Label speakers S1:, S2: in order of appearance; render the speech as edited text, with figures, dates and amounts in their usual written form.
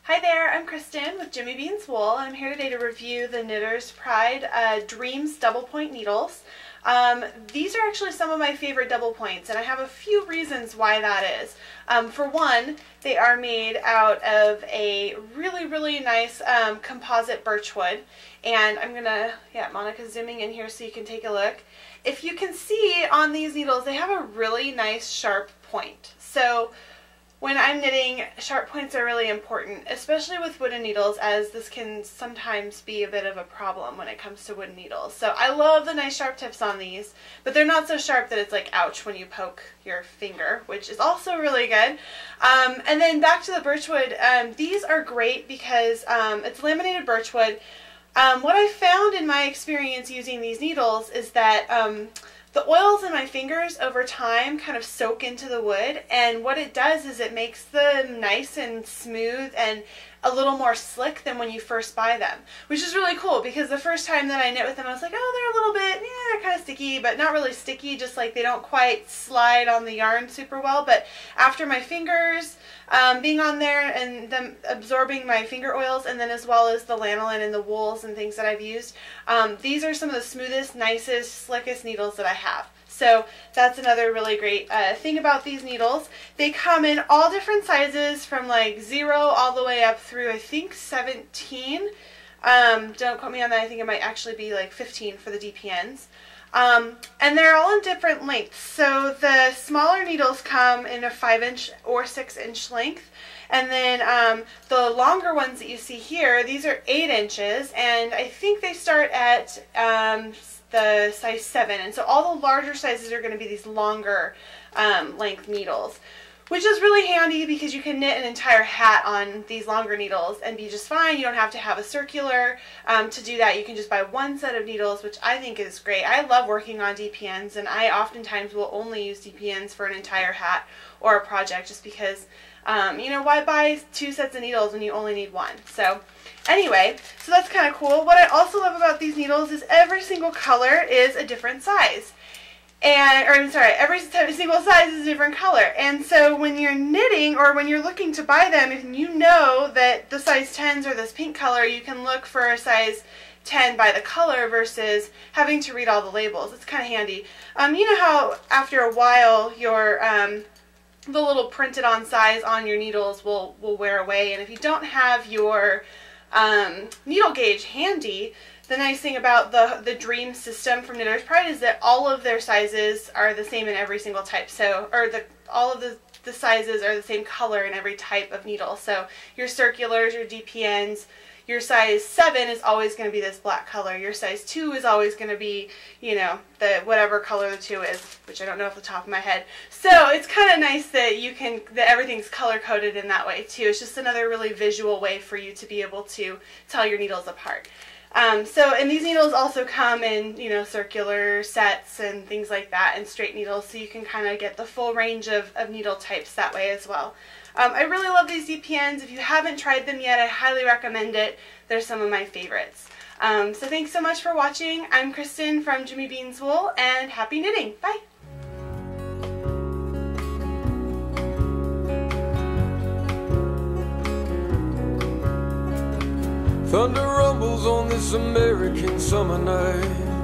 S1: Hi there, I'm Kristen with Jimmy Beans Wool, and I'm here today to review the Knitter's Pride Dreamz double point needles. These are actually some of my favorite double points, and I have a few reasons why that is. For one, they are made out of a really nice composite birchwood, and I'm gonna, Monica's zooming in here so you can take a look. If you can see on these needles, they have a really nice sharp point. So when I'm knitting, sharp points are really important, especially with wooden needles, as this can sometimes be a bit of a problem when it comes to wooden needles. So I love the nice sharp tips on these, but they're not so sharp that it's like ouch when you poke your finger, which is also really good. And then back to the birchwood, these are great because it's laminated birchwood. What I found in my experience using these needles is that the oils in my fingers over time kind of soak into the wood, and what it does is it makes them nice and smooth and a little more slick than when you first buy them, which is really cool because the first time that I knit with them I was like, oh, they're a little bit, they're kind of sticky, but not really sticky, just like they don't quite slide on the yarn super well. But after my fingers being on there and them absorbing my finger oils, and then as well as the lanolin and the wools and things that I've used, these are some of the smoothest, nicest, slickest needles that I have. So that's another really great thing about these needles. They come in all different sizes from like 0 all the way up through I think 17. Don't quote me on that, I think it might actually be like 15 for the DPNs. And they're all in different lengths. So the smaller needles come in a 5-inch or 6-inch length. And then the longer ones that you see here, these are 8 inches, and I think they start at the size 7. And so all the larger sizes are going to be these longer length needles, which is really handy because you can knit an entire hat on these longer needles and be just fine. You don't have to have a circular to do that. You can just buy one set of needles, which I think is great. I love working on DPNs, and I oftentimes will only use DPNs for an entire hat or a project just because you know, why buy 2 sets of needles when you only need 1? So anyway, so that's kind of cool. What I also love about these needles is every single color is a different size. Every single size is a different color. And so when you're knitting or when you're looking to buy them, if you know that the size 10s are this pink color, you can look for a size 10 by the color versus having to read all the labels. It's kind of handy. You know how after a while your the little printed on size on your needles will wear away, and if you don't have your needle gauge handy, the nice thing about the Dreamz system from Knitter's Pride is that all of their sizes are the same in every single type. So, all of the sizes are the same color in every type of needle. So your circulars, your DPNs, your size 7 is always going to be this black color. Your size 2 is always going to be, you know, the whatever color the 2 is, which I don't know off the top of my head. So it's kind of nice that that everything's color coded in that way too. It's just another really visual way for you to be able to tell your needles apart. And these needles also come in, you know, circular sets and things like that, and straight needles, so you can kind of get the full range of needle types that way as well. I really love these DPNs. If you haven't tried them yet, I highly recommend it. They're some of my favorites. So thanks so much for watching. I'm Kristen from Jimmy Beans Wool, and happy knitting. Bye!
S2: Thunder rumbles on this American summer night.